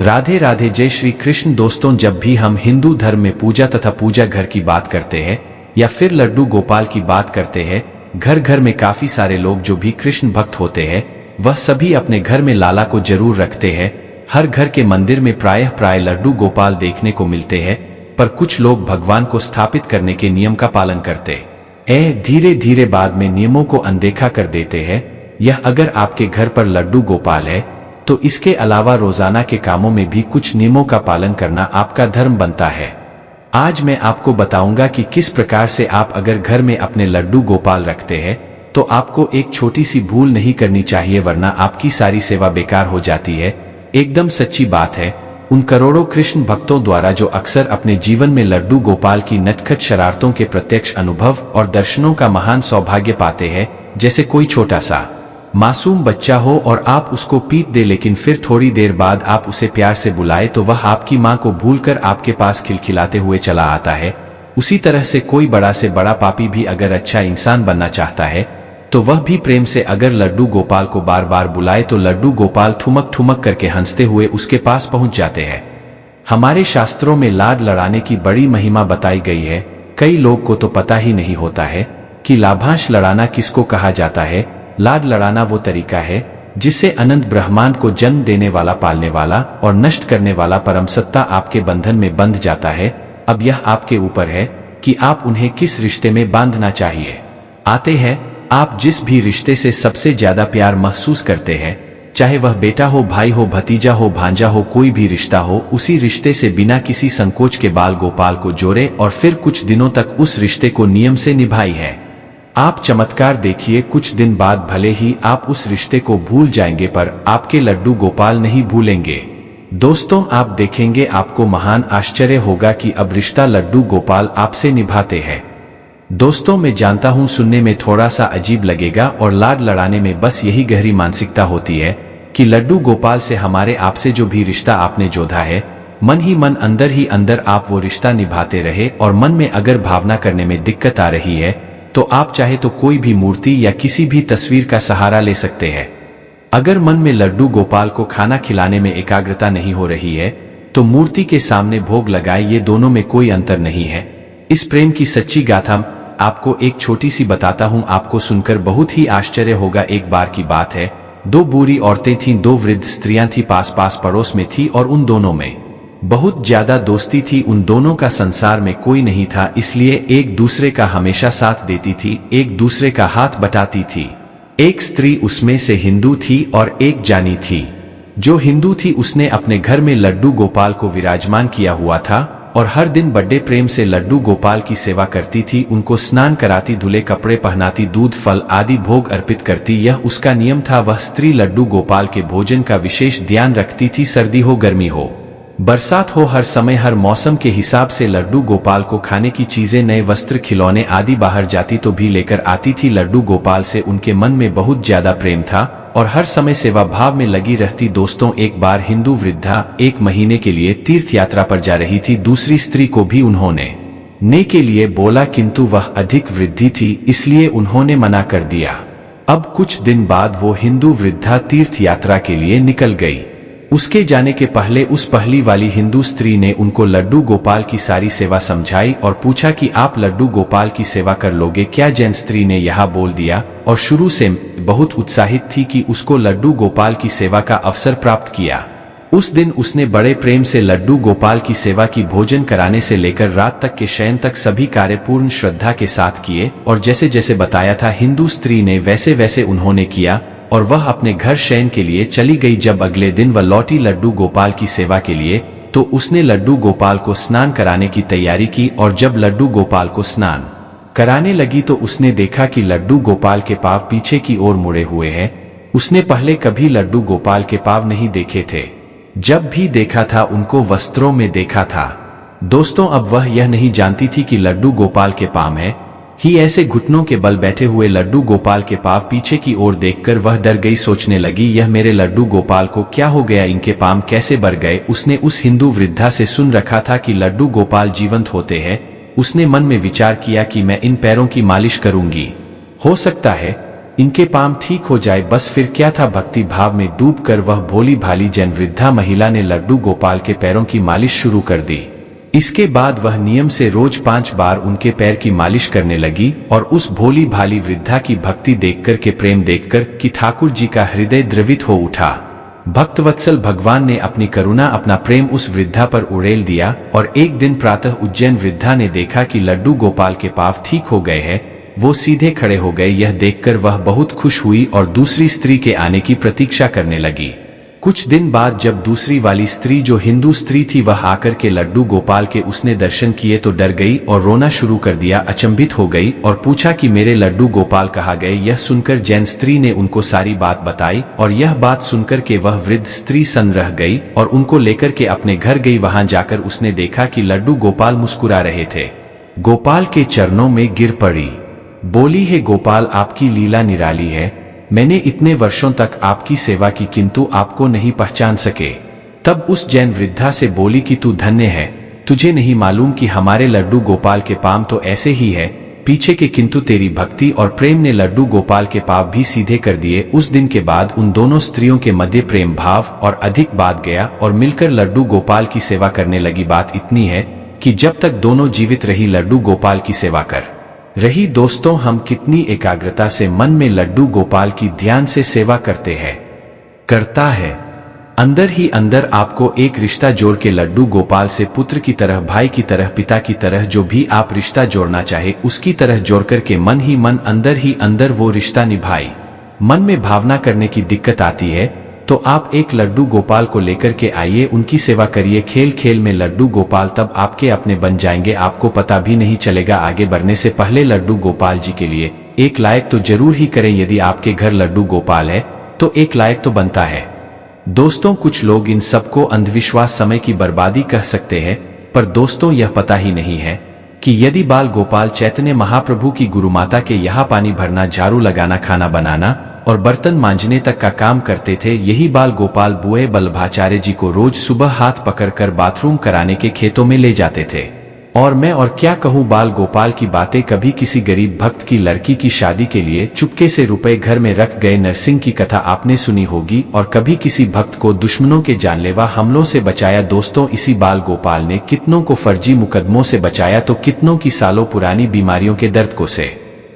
राधे राधे, जय श्री कृष्ण। दोस्तों, जब भी हम हिंदू धर्म में पूजा तथा पूजा घर की बात करते हैं या फिर लड्डू गोपाल की बात करते हैं, घर घर में काफी सारे लोग जो भी कृष्ण भक्त होते हैं वह सभी अपने घर में लाला को जरूर रखते हैं। हर घर के मंदिर में प्राय लड्डू गोपाल देखने को मिलते हैं, पर कुछ लोग भगवान को स्थापित करने के नियम का पालन करते धीरे धीरे बाद में नियमों को अनदेखा कर देते हैं। यह अगर आपके घर पर लड्डू गोपाल है तो इसके अलावा रोजाना के कामों में भी कुछ नियमों का पालन करना आपका धर्म बनता है। आज मैं आपको बताऊंगा कि किस प्रकार से आप अगर घर में अपने लड्डू गोपाल रखते हैं तो आपको एक छोटी सी भूल नहीं करनी चाहिए, वरना आपकी सारी सेवा बेकार हो जाती है। एकदम सच्ची बात है। उन करोड़ों कृष्ण भक्तों द्वारा जो अक्सर अपने जीवन में लड्डू गोपाल की नटखट शरारतों के प्रत्यक्ष अनुभव और दर्शनों का महान सौभाग्य पाते हैं, जैसे कोई छोटा सा मासूम बच्चा हो और आप उसको पीट दे, लेकिन फिर थोड़ी देर बाद आप उसे प्यार से बुलाए तो वह आपकी मां को भूलकर आपके पास खिलखिलाते हुए चला आता है। उसी तरह से कोई बड़ा से बड़ा पापी भी अगर अच्छा इंसान बनना चाहता है तो वह भी प्रेम से अगर लड्डू गोपाल को बार बार बुलाए तो लड्डू गोपाल ठुमक ठुमक करके हंसते हुए उसके पास पहुंच जाते हैं। हमारे शास्त्रों में लाड लड़ाने की बड़ी महिमा बताई गई है। कई लोग को तो पता ही नहीं होता है कि लाभांश लड़ाना किसको कहा जाता है। लाड लड़ाना वो तरीका है जिससे अनंत ब्रह्मांड को जन्म देने वाला, पालने वाला और नष्ट करने वाला परम सत्ता आपके बंधन में बंध जाता है। अब यह आपके ऊपर है कि आप उन्हें किस रिश्ते में बांधना चाहिए। आते हैं आप जिस भी रिश्ते से सबसे ज्यादा प्यार महसूस करते हैं, चाहे वह बेटा हो, भाई हो, भतीजा हो, भांजा हो, कोई भी रिश्ता हो, उसी रिश्ते से बिना किसी संकोच के बाल गोपाल को जोड़े और फिर कुछ दिनों तक उस रिश्ते को नियम से निभाई है। आप चमत्कार देखिए, कुछ दिन बाद भले ही आप उस रिश्ते को भूल जाएंगे पर आपके लड्डू गोपाल नहीं भूलेंगे। दोस्तों, आप देखेंगे आपको महान आश्चर्य होगा कि अब रिश्ता लड्डू गोपाल आपसे निभाते हैं। दोस्तों, मैं जानता हूं सुनने में थोड़ा सा अजीब लगेगा और लाड लड़ाने में बस यही गहरी मानसिकता होती है कि लड्डू गोपाल से हमारे आपसे जो भी रिश्ता आपने जोड़ा है, मन ही मन अंदर ही अंदर आप वो रिश्ता निभाते रहे। और मन में अगर भावना करने में दिक्कत आ रही है तो आप चाहे तो कोई भी मूर्ति या किसी भी तस्वीर का सहारा ले सकते हैं। अगर मन में लड्डू गोपाल को खाना खिलाने में एकाग्रता नहीं हो रही है तो मूर्ति के सामने भोग लगाए, ये दोनों में कोई अंतर नहीं है। इस प्रेम की सच्ची गाथा आपको एक छोटी सी बताता हूं, आपको सुनकर बहुत ही आश्चर्य होगा। एक बार की बात है, दो बूढ़ी औरतें थीं, दो वृद्ध स्त्रियां थीं, पास पास पड़ोस में थी और उन दोनों में बहुत ज्यादा दोस्ती थी। उन दोनों का संसार में कोई नहीं था, इसलिए एक दूसरे का हमेशा साथ देती थी, एक दूसरे का हाथ बटाती थी। एक स्त्री उसमें से हिंदू थी और एक जानी थी। जो हिंदू थी उसने अपने घर में लड्डू गोपाल को विराजमान किया हुआ था और हर दिन बड़े प्रेम से लड्डू गोपाल की सेवा करती थी, उनको स्नान कराती, धुले कपड़े पहनाती, दूध फल आदि भोग अर्पित करती। यह उसका नियम था। वह स्त्री लड्डू गोपाल के भोजन का विशेष ध्यान रखती थी। सर्दी हो, गर्मी हो, बरसात हो, हर समय हर मौसम के हिसाब से लड्डू गोपाल को खाने की चीजें, नए वस्त्र, खिलौने आदि बाहर जाती तो भी लेकर आती थी। लड्डू गोपाल से उनके मन में बहुत ज्यादा प्रेम था और हर समय सेवा भाव में लगी रहती। दोस्तों, एक बार हिंदू वृद्धा 1 महीने के लिए तीर्थ यात्रा पर जा रही थी। दूसरी स्त्री को भी उन्होंने ने के लिए बोला, किंतु वह अधिक वृद्धि थी इसलिए उन्होंने मना कर दिया। अब कुछ दिन बाद वो हिंदू वृद्धा तीर्थ यात्रा के लिए निकल गई। उसके जाने के पहले उस पहली वाली हिंदू स्त्री ने उनको लड्डू गोपाल की सारी सेवा समझाई और पूछा कि आप लड्डू गोपाल की सेवा कर लोगे क्या? जैन स्त्री ने यह बोल दिया और शुरू से बहुत उत्साहित थी कि उसको लड्डू गोपाल की सेवा का अवसर प्राप्त किया। उस दिन उसने बड़े प्रेम से लड्डू गोपाल की सेवा की, भोजन कराने से लेकर रात तक के शयन तक सभी कार्य पूर्ण श्रद्धा के साथ किए और जैसे जैसे बताया था हिंदू स्त्री ने वैसे वैसे उन्होंने किया और वह अपने घर शयन के लिए चली गई। जब अगले दिन वह लौटी लड्डू गोपाल की सेवा के लिए तो उसने लड्डू गोपाल को स्नान कराने की तैयारी की और जब लड्डू गोपाल को स्नान कराने लगी तो उसने देखा कि लड्डू गोपाल के पाँव पीछे की ओर मुड़े हुए हैं। उसने पहले कभी लड्डू गोपाल के पाँव नहीं देखे थे, जब भी देखा था उनको वस्त्रों में देखा था। दोस्तों, अब वह यह नहीं जानती थी कि लड्डू गोपाल के पाँव है ही ऐसे घुटनों के बल बैठे हुए लड्डू गोपाल के पाँव पीछे की ओर देखकर वह डर गई। सोचने लगी, यह मेरे लड्डू गोपाल को क्या हो गया, इनके पाँव कैसे बढ़ गए? उसने उस हिंदू वृद्धा से सुन रखा था कि लड्डू गोपाल जीवंत होते हैं। उसने मन में विचार किया कि मैं इन पैरों की मालिश करूंगी, हो सकता है इनके पाम ठीक हो जाए। बस फिर क्या था, भक्ति भाव में डूबकर वह भोली भाली जैन वृद्धा महिला ने लड्डू गोपाल के पैरों की मालिश शुरू कर दी। इसके बाद वह नियम से रोज 5 बार उनके पैर की मालिश करने लगी और उस भोली भाली वृद्धा की भक्ति देखकर के प्रेम देखकर कि ठाकुर जी का हृदय द्रवित हो उठा। भक्तवत्सल भगवान ने अपनी करुणा अपना प्रेम उस वृद्धा पर उड़ेल दिया और एक दिन प्रातः उज्जैन वृद्धा ने देखा कि लड्डू गोपाल के पांव ठीक हो गए हैं, वो सीधे खड़े हो गए। यह देखकर वह बहुत खुश हुई और दूसरी स्त्री के आने की प्रतीक्षा करने लगी। कुछ दिन बाद जब दूसरी वाली स्त्री जो हिंदू स्त्री थी वह आकर के लड्डू गोपाल के उसने दर्शन किए तो डर गई और रोना शुरू कर दिया, अचंभित हो गई और पूछा कि मेरे लड्डू गोपाल कहाँ गए। यह सुनकर जैन स्त्री ने उनको सारी बात बताई और यह बात सुनकर के वह वृद्ध स्त्री सन्न रह गई और उनको लेकर के अपने घर गई। वहां जाकर उसने देखा कि लड्डू गोपाल मुस्कुरा रहे थे। गोपाल के चरणों में गिर पड़ी, बोली, हे गोपाल, आपकी लीला निराली है। मैंने इतने वर्षों तक आपकी सेवा की किंतु आपको नहीं पहचान सके। तब उस जैन वृद्धा से बोली कि तू धन्य है, तुझे नहीं मालूम कि हमारे लड्डू गोपाल के पांव तो ऐसे ही है पीछे के, किंतु तेरी भक्ति और प्रेम ने लड्डू गोपाल के पांव भी सीधे कर दिए। उस दिन के बाद उन दोनों स्त्रियों के मध्य प्रेम भाव और अधिक बात गया और मिलकर लड्डू गोपाल की सेवा करने लगी। बात इतनी है कि जब तक दोनों जीवित रही लड्डू गोपाल की सेवा कर रही। दोस्तों, हम कितनी एकाग्रता से मन में लड्डू गोपाल की ध्यान से सेवा करते हैं, करता है। अंदर ही अंदर आपको एक रिश्ता जोड़ के लड्डू गोपाल से पुत्र की तरह, भाई की तरह, पिता की तरह, जो भी आप रिश्ता जोड़ना चाहे उसकी तरह जोड़कर के मन ही मन अंदर ही अंदर वो रिश्ता निभाई। मन में भावना करने की दिक्कत आती है तो आप एक लड्डू गोपाल को लेकर के आइए, उनकी सेवा करिए। खेल खेल में लड्डू गोपाल तब आपके अपने बन जाएंगे, आपको पता भी नहीं चलेगा। आगे बढ़ने से पहले लड्डू गोपाल जी के लिए एक लायक तो जरूर ही करें। यदि आपके घर लड्डू गोपाल है तो एक लायक तो बनता है। दोस्तों, कुछ लोग इन सबको अंधविश्वास, समय की बर्बादी कह सकते हैं, पर दोस्तों यह पता ही नहीं है कि यदि बाल गोपाल चैतन्य महाप्रभु की गुरुमाता के यहाँ पानी भरना, झाड़ू लगाना, खाना बनाना और बर्तन मांजने तक का काम करते थे, यही बाल गोपाल बुए बल्लभाचार्य जी को रोज सुबह हाथ पकड़कर बाथरूम कराने के खेतों में ले जाते थे। और मैं और क्या कहूँ, बाल गोपाल की बातें। कभी किसी गरीब भक्त की लड़की की शादी के लिए चुपके से रुपए घर में रख गए नरसिंह की कथा आपने सुनी होगी, और कभी किसी भक्त को दुश्मनों के जानलेवा हमलों से बचाया। दोस्तों, इसी बाल गोपाल ने कितनों को फर्जी मुकदमों से बचाया तो कितनों की सालों पुरानी बीमारियों के दर्द को से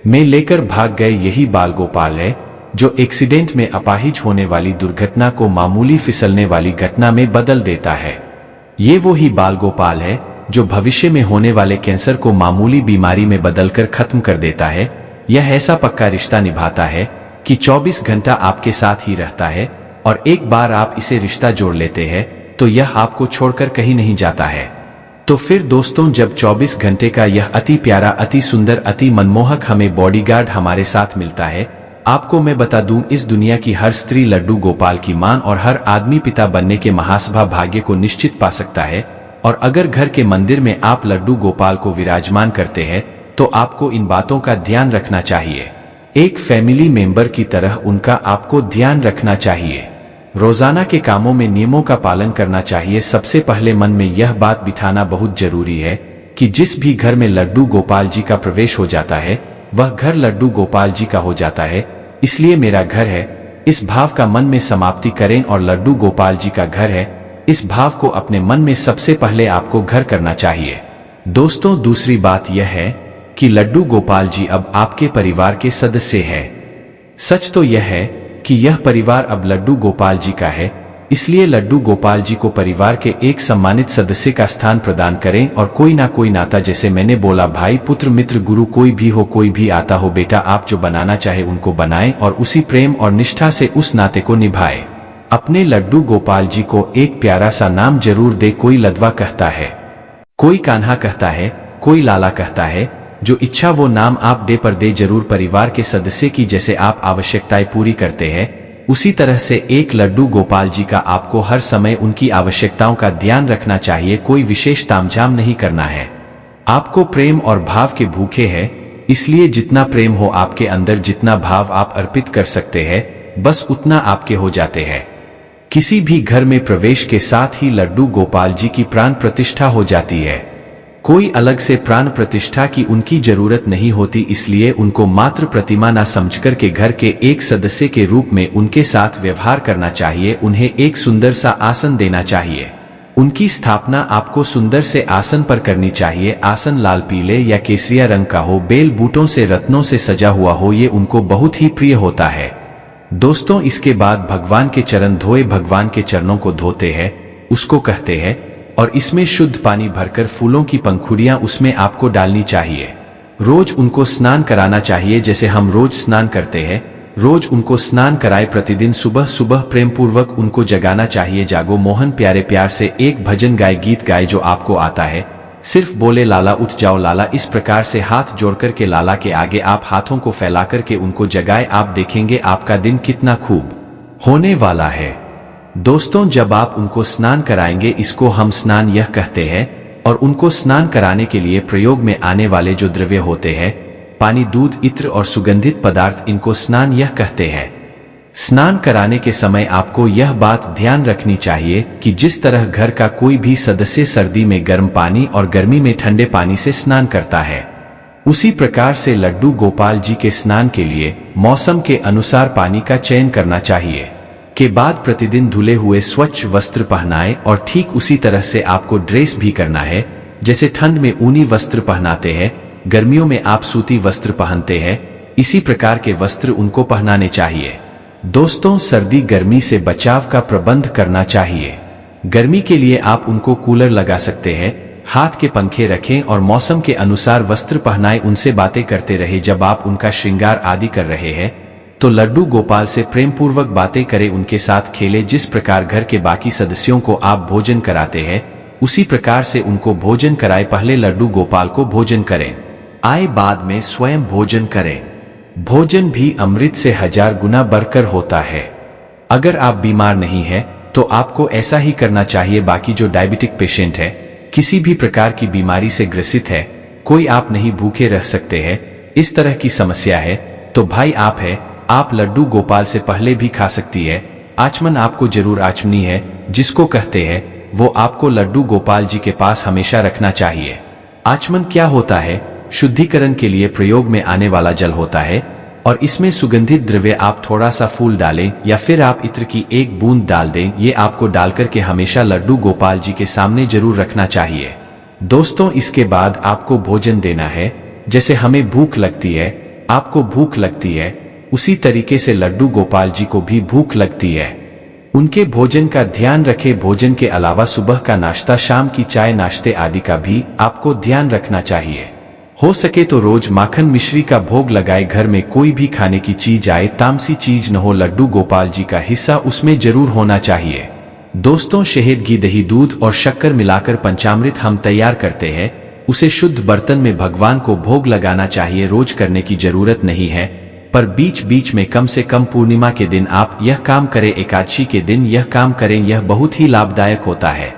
में लेकर भाग गए। यही बाल गोपाल है जो एक्सीडेंट में अपाहिज होने वाली दुर्घटना को मामूली फिसलने वाली घटना में बदल देता है। ये वो ही बाल गोपाल है जो भविष्य में होने वाले कैंसर को मामूली बीमारी में बदलकर खत्म कर देता है। यह ऐसा पक्का रिश्ता निभाता है कि 24 घंटा आपके साथ ही रहता है, और एक बार आप इसे रिश्ता जोड़ लेते हैं तो यह आपको छोड़कर कहीं नहीं जाता है। तो फिर दोस्तों, जब 24 घंटे का यह अति प्यारा, अति सुंदर, अति मनमोहक हमें बॉडीगार्ड हमारे साथ मिलता है, आपको मैं बता दूं, इस दुनिया की हर स्त्री लड्डू गोपाल की मान और हर आदमी पिता बनने के महासभा भाग्य को निश्चित पा सकता है। और अगर घर के मंदिर में आप लड्डू गोपाल को विराजमान करते हैं तो आपको इन बातों का ध्यान रखना चाहिए। एक फैमिली मेंबर की तरह उनका आपको ध्यान रखना चाहिए। रोजाना के कामों में नियमों का पालन करना चाहिए। सबसे पहले मन में यह बात बिठाना बहुत जरूरी है कि जिस भी घर में लड्डू गोपाल जी का प्रवेश हो जाता है वह घर लड्डू गोपाल जी का हो जाता है, इसलिए मेरा घर है, इस भाव का मन में समाप्ति करें। और लड्डू गोपाल जी का घर है, इस भाव को अपने मन में सबसे पहले आपको घर करना चाहिए। दोस्तों, दूसरी बात यह है कि लड्डू गोपाल जी अब आपके परिवार के सदस्य हैं। सच तो यह है कि यह परिवार अब लड्डू गोपाल जी का है, इसलिए लड्डू गोपाल जी को परिवार के एक सम्मानित सदस्य का स्थान प्रदान करें। और कोई ना कोई नाता, जैसे मैंने बोला, भाई, पुत्र, मित्र, गुरु, कोई भी हो, कोई भी आता हो, बेटा, आप जो बनाना चाहे उनको बनाएं और उसी प्रेम और निष्ठा से उस नाते को निभाएं। अपने लड्डू गोपाल जी को एक प्यारा सा नाम जरूर दे। कोई लदवा कहता है, कोई कान्हा कहता है, कोई लाला कहता है, जो इच्छा वो नाम आप दे, पर दे जरूर। परिवार के सदस्य की जैसे आप आवश्यकताएं पूरी करते हैं उसी तरह से एक लड्डू गोपाल जी का आपको हर समय उनकी आवश्यकताओं का ध्यान रखना चाहिए। कोई विशेष तामझाम नहीं करना है। आपको प्रेम और भाव के भूखे हैं, इसलिए जितना प्रेम हो आपके अंदर, जितना भाव आप अर्पित कर सकते हैं, बस उतना आपके हो जाते हैं। किसी भी घर में प्रवेश के साथ ही लड्डू गोपाल जी की प्राण प्रतिष्ठा हो जाती है। कोई अलग से प्राण प्रतिष्ठा की उनकी जरूरत नहीं होती, इसलिए उनको मात्र प्रतिमा ना समझकर के घर के एक सदस्य के रूप में उनके साथ व्यवहार करना चाहिए। उन्हें एक सुंदर सा आसन देना चाहिए। उनकी स्थापना आपको सुंदर से आसन पर करनी चाहिए। आसन लाल पीले या केसरिया रंग का हो, बेल बूटों से रत्नों से सजा हुआ हो, ये उनको बहुत ही प्रिय होता है। दोस्तों, इसके बाद भगवान के चरण धोए। भगवान के चरणों को धोते हैं, उसको कहते हैं, और इसमें शुद्ध पानी भरकर फूलों की पंखुड़ियां उसमें आपको डालनी चाहिए। रोज उनको स्नान कराना चाहिए, जैसे हम रोज स्नान करते हैं। रोज उनको स्नान कराए। प्रतिदिन सुबह सुबह प्रेम पूर्वक उनको जगाना चाहिए। जागो मोहन प्यारे, प्यार से एक भजन गाए, गीत गाए जो आपको आता है। सिर्फ बोले लाला उठ जाओ लाला। इस प्रकार से हाथ जोड़कर के लाला के आगे आप हाथों को फैलाकर के उनको जगाए। आप देखेंगे आपका दिन कितना खूब होने वाला है। दोस्तों, जब आप उनको स्नान कराएंगे, इसको हम स्नान यह कहते हैं। और उनको स्नान कराने के लिए प्रयोग में आने वाले जो द्रव्य होते हैं, पानी, दूध, इत्र और सुगंधित पदार्थ, इनको स्नान यह कहते हैं। स्नान कराने के समय आपको यह बात ध्यान रखनी चाहिए कि जिस तरह घर का कोई भी सदस्य सर्दी में गर्म पानी और गर्मी में ठंडे पानी से स्नान करता है, उसी प्रकार से लड्डू गोपाल जी के स्नान के लिए मौसम के अनुसार पानी का चयन करना चाहिए। के बाद प्रतिदिन धुले हुए स्वच्छ वस्त्र पहनाए। और ठीक उसी तरह से आपको ड्रेस भी करना है। जैसे ठंड में ऊनी वस्त्र पहनाते हैं, गर्मियों में आप सूती वस्त्र पहनते हैं, इसी प्रकार के वस्त्र उनको पहनाने चाहिए। दोस्तों, सर्दी गर्मी से बचाव का प्रबंध करना चाहिए। गर्मी के लिए आप उनको कूलर लगा सकते हैं, हाथ के पंखे रखें और मौसम के अनुसार वस्त्र पहनाए। उनसे बातें करते रहे। जब आप उनका श्रृंगार आदि कर रहे हैं तो लड्डू गोपाल से प्रेम पूर्वक बातें करें, उनके साथ खेले। जिस प्रकार घर के बाकी सदस्यों को आप भोजन कराते हैं, उसी प्रकार से उनको भोजन कराए। पहले लड्डू गोपाल को भोजन करें, आए बाद में स्वयं भोजन करें। भोजन भी अमृत से 1000 गुना बढ़कर होता है। अगर आप बीमार नहीं हैं तो आपको ऐसा ही करना चाहिए। बाकी जो डायबिटिक पेशेंट है, किसी भी प्रकार की बीमारी से ग्रसित है, कोई आप नहीं भूखे रह सकते हैं, इस तरह की समस्या है, तो भाई आप लड्डू गोपाल से पहले भी खा सकती है। आचमन आपको जरूर आचमनी है, जिसको कहते हैं, वो आपको लड्डू गोपाल जी के पास हमेशा रखना चाहिए। आचमन क्या होता है? शुद्धिकरण के लिए प्रयोग में आने वाला जल होता है, और इसमें सुगंधित द्रव्य आप थोड़ा सा फूल डालें या फिर आप इत्र की एक बूंद डाल दें। ये आपको डालकर के हमेशा लड्डू गोपाल जी के सामने जरूर रखना चाहिए। दोस्तों, इसके बाद आपको भोजन देना है। जैसे हमें भूख लगती है, आपको भूख लगती है, उसी तरीके से लड्डू गोपाल जी को भी भूख लगती है। उनके भोजन का ध्यान रखें। भोजन के अलावा सुबह का नाश्ता, शाम की चाय, नाश्ते आदि का भी आपको ध्यान रखना चाहिए। हो सके तो रोज माखन मिश्री का भोग लगाए। घर में कोई भी खाने की चीज आए, तामसी चीज न हो, लड्डू गोपाल जी का हिस्सा उसमें जरूर होना चाहिए। दोस्तों, शहद, घी, दही, दूध और शक्कर मिलाकर पंचामृत हम तैयार करते हैं। उसे शुद्ध बर्तन में भगवान को भोग लगाना चाहिए। रोज करने की जरूरत नहीं है, पर बीच बीच में कम से कम पूर्णिमा के दिन आप यह काम करें, एकादशी के दिन यह काम करें। यह बहुत ही लाभदायक होता है।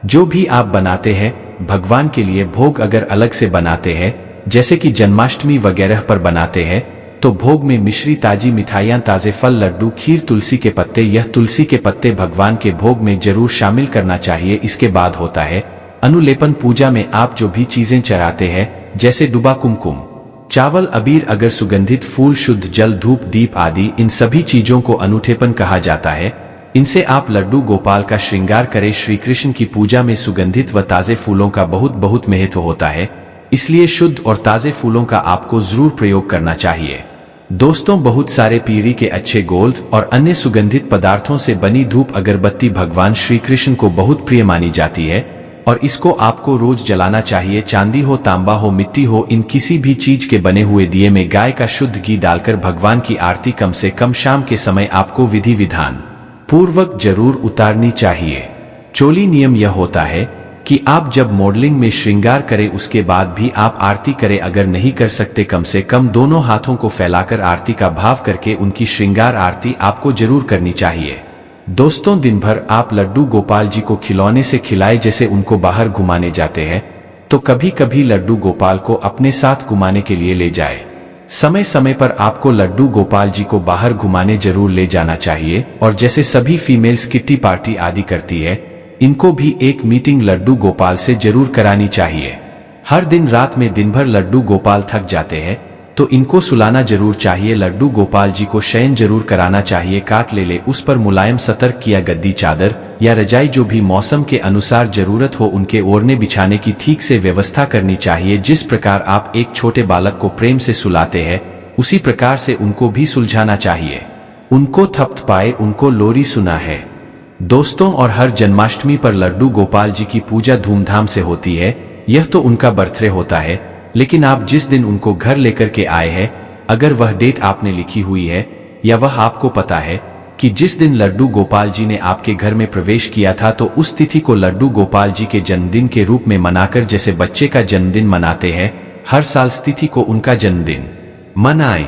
जो भी आप बनाते हैं भगवान के लिए भोग, अगर अलग से बनाते हैं, जैसे कि जन्माष्टमी वगैरह पर बनाते हैं, तो भोग में मिश्री, ताजी मिठाइयाँ, ताजे फल, लड्डू, खीर, तुलसी के पत्ते, यह तुलसी के पत्ते भगवान के भोग में जरूर शामिल करना चाहिए। इसके बाद होता है अनुलेपन। पूजा में आप जो भी चीजें चढ़ाते हैं, जैसे डुबा, कुमकुम, चावल, अबीर, अगर सुगंधित फूल, शुद्ध जल, धूप, दीप आदि, इन सभी चीजों को अनुठेपन कहा जाता है। इनसे आप लड्डू गोपाल का श्रृंगार करें। श्री कृष्ण की पूजा में सुगंधित व ताजे फूलों का बहुत बहुत महत्व होता है, इसलिए शुद्ध और ताजे फूलों का आपको जरूर प्रयोग करना चाहिए। दोस्तों, बहुत सारे पीरी के अच्छे गोल्ड और अन्य सुगंधित पदार्थों से बनी धूप अगरबत्ती भगवान श्री कृष्ण को बहुत प्रिय मानी जाती है, और इसको आपको रोज जलाना चाहिए। चांदी हो, तांबा हो, मिट्टी हो, इन किसी भी चीज के बने हुए दिए में गाय का शुद्ध घी डालकर भगवान की आरती कम से कम शाम के समय आपको विधि विधान पूर्वक जरूर उतारनी चाहिए। चोली नियम यह होता है कि आप जब मॉडलिंग में श्रृंगार करें, उसके बाद भी आप आरती करें। अगर नहीं कर सकते, कम से कम दोनों हाथों को फैलाकर आरती का भाव करके उनकी श्रृंगार आरती आपको जरूर करनी चाहिए। दोस्तों, दिन भर आप लड्डू गोपाल जी को खिलौने से खिलाए। जैसे उनको बाहर घुमाने जाते हैं, तो कभी कभी लड्डू गोपाल को अपने साथ घुमाने के लिए ले जाए। समय समय पर आपको लड्डू गोपाल जी को बाहर घुमाने जरूर ले जाना चाहिए। और जैसे सभी फीमेल्स किट्टी पार्टी आदि करती है, इनको भी एक मीटिंग लड्डू गोपाल से जरूर करानी चाहिए। हर दिन रात में दिन भर लड्डू गोपाल थक जाते हैं तो इनको सुलाना जरूर चाहिए। लड्डू गोपाल जी को शयन जरूर कराना चाहिए। काट ले उस पर मुलायम सतर्क किया गद्दी, चादर या रजाई जो भी मौसम के अनुसार जरूरत हो उनके ओढ़ने बिछाने की ठीक से व्यवस्था करनी चाहिए। जिस प्रकार आप एक छोटे बालक को प्रेम से सुलाते हैं उसी प्रकार से उनको भी सुलझाना चाहिए। उनको थपथपाए, उनको लोरी सुना है। दोस्तों, और हर जन्माष्टमी पर लड्डू गोपाल जी की पूजा धूमधाम से होती है। यह तो उनका बर्थडे होता है, लेकिन आप जिस दिन उनको घर लेकर के आए हैं, अगर वह डेट आपने लिखी हुई है या वह आपको पता है कि जिस दिन लड्डू गोपाल जी ने आपके घर में प्रवेश किया था, तो उस तिथि को लड्डू गोपाल जी के जन्मदिन के रूप में मनाकर, जैसे बच्चे का जन्मदिन मनाते हैं, हर साल इस तिथि को उनका जन्मदिन मनाएं।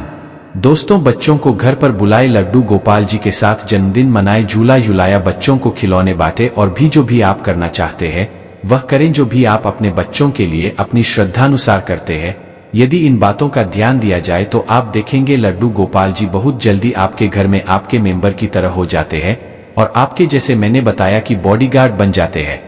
दोस्तों, बच्चों को घर पर बुलाए, लड्डू गोपाल जी के साथ जन्मदिन मनाए, झूला झुलाया, बच्चों को खिलौने बांटे और भी जो भी आप करना चाहते हैं वह करें। जो भी आप अपने बच्चों के लिए अपनी श्रद्धानुसार करते हैं, यदि इन बातों का ध्यान दिया जाए तो आप देखेंगे लड्डू गोपाल जी बहुत जल्दी आपके घर में आपके मेंबर की तरह हो जाते हैं और आपके, जैसे मैंने बताया, कि बॉडीगार्ड बन जाते हैं।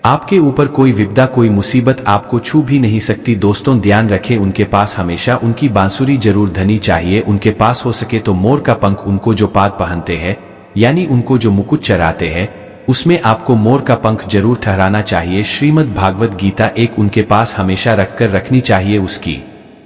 आपके ऊपर कोई विपदा, कोई मुसीबत आपको छू भी नहीं सकती। दोस्तों, ध्यान रखें, उनके पास हमेशा उनकी बांसुरी जरूर धनी चाहिए। उनके पास हो सके तो मोर का पंख, उनको जो पाद पहनते हैं यानी उनको जो मुकुट चढ़ाते हैं उसमें आपको मोर का पंख जरूर ठहराना चाहिए। श्रीमद् भागवत गीता एक उनके पास हमेशा रखनी चाहिए, उसकी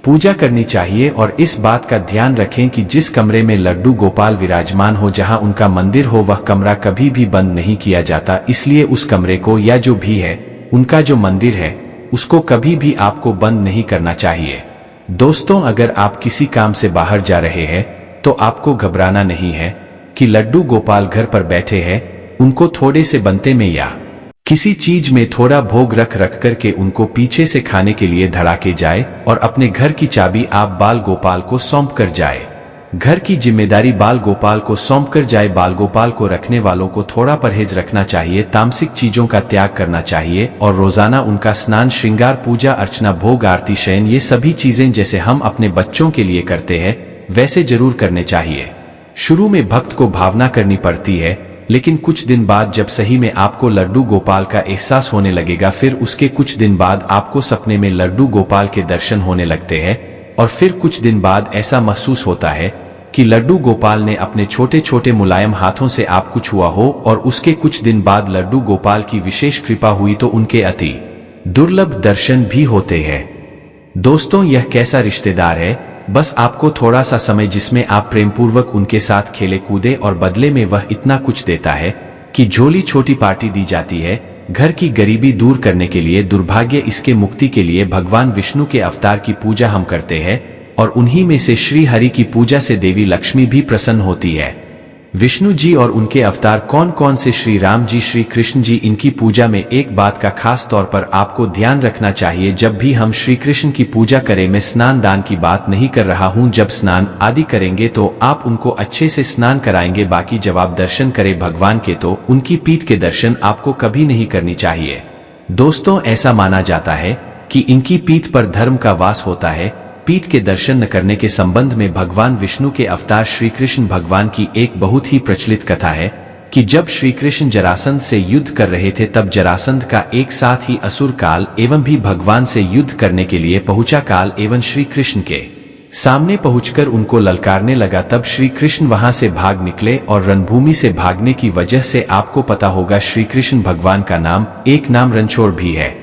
पूजा करनी चाहिए। और इस बात का ध्यान रखें कि जिस कमरे में लड्डू गोपाल विराजमान हो, जहां उनका मंदिर हो, वह कमरा कभी भी बंद नहीं किया जाता। इसलिए उस कमरे को या जो भी है उनका जो मंदिर है उसको कभी भी आपको बंद नहीं करना चाहिए। दोस्तों, अगर आप किसी काम से बाहर जा रहे हैं तो आपको घबराना नहीं है कि लड्डू गोपाल घर पर बैठे हैं। उनको थोड़े से बनते में या किसी चीज में थोड़ा भोग रख करके उनको पीछे से खाने के लिए धड़ाके जाए और अपने घर की चाबी आप बाल गोपाल को सौंप कर जाए। घर की जिम्मेदारी बाल गोपाल को सौंप कर जाए। बाल गोपाल को रखने वालों को थोड़ा परहेज रखना चाहिए, तामसिक चीजों का त्याग करना चाहिए और रोजाना उनका स्नान, श्रृंगार, पूजा अर्चना, भोग, आरती, शयन, ये सभी चीजें जैसे हम अपने बच्चों के लिए करते हैं वैसे जरूर करने चाहिए। शुरू में भक्त को भावना करनी पड़ती है, लेकिन कुछ दिन बाद जब सही में आपको लड्डू गोपाल का एहसास होने लगेगा, फिर उसके कुछ दिन बाद आपको सपने में लड्डू गोपाल के दर्शन होने लगते हैं और फिर कुछ दिन बाद ऐसा महसूस होता है कि लड्डू गोपाल ने अपने छोटे छोटे मुलायम हाथों से आपको छुआ हो और उसके कुछ दिन बाद लड्डू गोपाल की विशेष कृपा हुई तो उनके अति दुर्लभ दर्शन भी होते हैं। दोस्तों, यह कैसा रिश्तेदार है, बस आपको थोड़ा सा समय जिसमें आप प्रेम पूर्वक उनके साथ खेले कूदे और बदले में वह इतना कुछ देता है कि झोली छोटी पार्टी दी जाती है। घर की गरीबी दूर करने के लिए, दुर्भाग्य इसके मुक्ति के लिए भगवान विष्णु के अवतार की पूजा हम करते हैं और उन्हीं में से श्री हरि की पूजा से देवी लक्ष्मी भी प्रसन्न होती है। विष्णु जी और उनके अवतार कौन कौन से, श्री राम जी, श्री कृष्ण जी। इनकी पूजा में एक बात का खास तौर पर आपको ध्यान रखना चाहिए, जब भी हम श्री कृष्ण की पूजा करें, मैं स्नान दान की बात नहीं कर रहा हूं। जब स्नान आदि करेंगे तो आप उनको अच्छे से स्नान कराएंगे, बाकी जब आप दर्शन करें भगवान के तो उनकी पीठ के दर्शन आपको कभी नहीं करनी चाहिए। दोस्तों, ऐसा माना जाता है कि इनकी पीठ पर धर्म का वास होता है। पीठ के दर्शन न करने के संबंध में भगवान विष्णु के अवतार श्री कृष्ण भगवान की एक बहुत ही प्रचलित कथा है कि जब श्री कृष्ण जरासंध से युद्ध कर रहे थे, तब जरासंध का एक साथ ही असुर काल एवं भी भगवान से युद्ध करने के लिए पहुंचा। काल एवं श्री कृष्ण के सामने पहुंचकर उनको ललकारने लगा। तब श्री कृष्ण वहां से भाग निकले और रणभूमि से भागने की वजह से आपको पता होगा श्री कृष्ण भगवान का नाम एक नाम रणछोड़ भी है।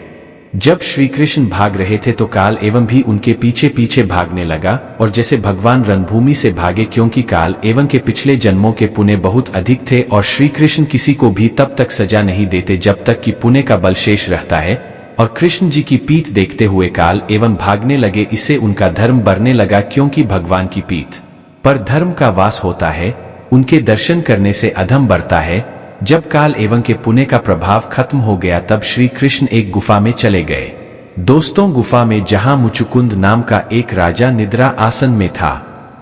जब श्री कृष्ण भाग रहे थे तो काल एवं भी उनके पीछे पीछे भागने लगा और जैसे भगवान रणभूमि से भागे, क्योंकि काल एवं के पिछले जन्मों के पुण्य बहुत अधिक थे और श्री कृष्ण किसी को भी तब तक सजा नहीं देते जब तक कि पुण्य का बल शेष रहता है। और कृष्ण जी की पीठ देखते हुए काल एवं भागने लगे। इससे उनका धर्म बढ़ने लगा, क्योंकि भगवान की पीठ पर धर्म का वास होता है, उनके दर्शन करने से अधम बढ़ता है। जब काल एवं के पुण्य का प्रभाव खत्म हो गया तब श्री कृष्ण एक गुफा में चले गए। दोस्तों, गुफा में जहां मुचुकुंद नाम का एक राजा निद्रा आसन में था।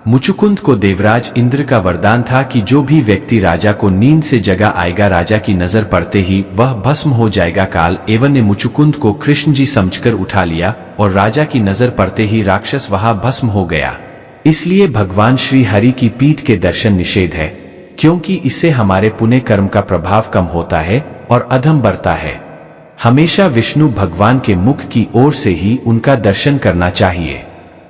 मुचुकुंद को देवराज इंद्र का वरदान था कि जो भी व्यक्ति राजा को नींद से जगा आएगा, राजा की नजर पड़ते ही वह भस्म हो जाएगा। काल एवं ने मुचुकुंद को कृष्ण जी समझकर उठा लिया और राजा की नजर पड़ते ही राक्षस वहां भस्म हो गया। इसलिए भगवान श्री हरि की पीठ के दर्शन निषेध है, क्योंकि इससे हमारे पुण्य कर्म का प्रभाव कम होता है और अधम बढ़ता है। हमेशा विष्णु भगवान के मुख की ओर से ही उनका दर्शन करना चाहिए।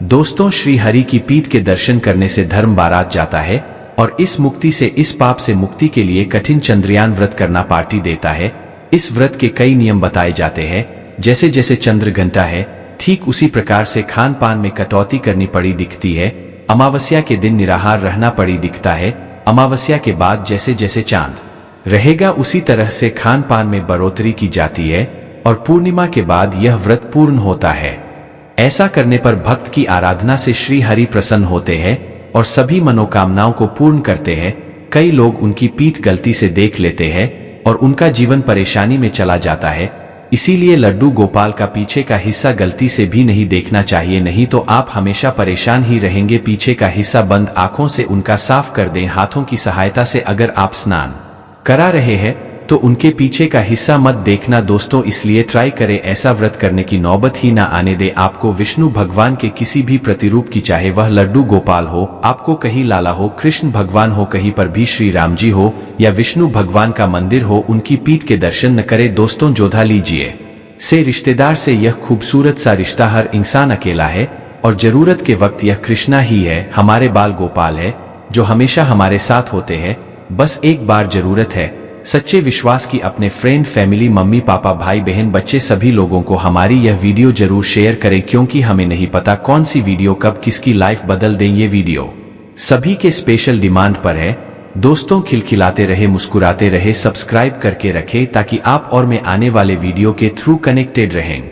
दोस्तों, श्री हरि की पीठ के दर्शन करने से धर्म बारात जाता है और इस मुक्ति से, इस पाप से मुक्ति के लिए कठिन चंद्रयान व्रत करना पार्टी देता है। इस व्रत के कई नियम बताए जाते हैं। जैसे जैसे चंद्र घंटा है, ठीक उसी प्रकार से खान पान में कटौती करनी पड़ी दिखती है। अमावस्या के दिन निराहार रहना पड़ी दिखता है। अमावस्या के बाद जैसे जैसे चांद रहेगा उसी तरह से खान पान में बढ़ोतरी की जाती है और पूर्णिमा के बाद यह व्रत पूर्ण होता है। ऐसा करने पर भक्त की आराधना से श्री हरि प्रसन्न होते हैं और सभी मनोकामनाओं को पूर्ण करते हैं। कई लोग उनकी पीठ गलती से देख लेते हैं और उनका जीवन परेशानी में चला जाता है। इसीलिए लड्डू गोपाल का पीछे का हिस्सा गलती से भी नहीं देखना चाहिए, नहीं तो आप हमेशा परेशान ही रहेंगे। पीछे का हिस्सा बंद आंखों से उनका साफ कर दें। हाथों की सहायता से अगर आप स्नान करा रहे हैं तो उनके पीछे का हिस्सा मत देखना दोस्तों। इसलिए ट्राई करें, ऐसा व्रत करने की नौबत ही ना आने दे। आपको विष्णु भगवान के किसी भी प्रतिरूप की, चाहे वह लड्डू गोपाल हो, आपको कहीं लाला हो, कृष्ण भगवान हो, कहीं पर भी श्री राम जी हो या विष्णु भगवान का मंदिर हो, उनकी पीठ के दर्शन न करे दोस्तों। जोधा लीजिए से रिश्तेदार से यह खूबसूरत सा रिश्ता हर इंसान अकेला है और जरूरत के वक्त यह कृष्णा ही है, हमारे बाल गोपाल है, जो हमेशा हमारे साथ होते हैं। बस एक बार जरूरत है सच्चे विश्वास की। अपने फ्रेंड, फैमिली, मम्मी पापा, भाई बहन, बच्चे, सभी लोगों को हमारी यह वीडियो जरूर शेयर करें, क्योंकि हमें नहीं पता कौन सी वीडियो कब किसकी लाइफ बदल दे। ये वीडियो सभी के स्पेशल डिमांड पर है दोस्तों। खिलखिलाते रहे, मुस्कुराते रहे, सब्सक्राइब करके रखें ताकि आप और मैं आने वाले वीडियो के थ्रू कनेक्टेड रहें।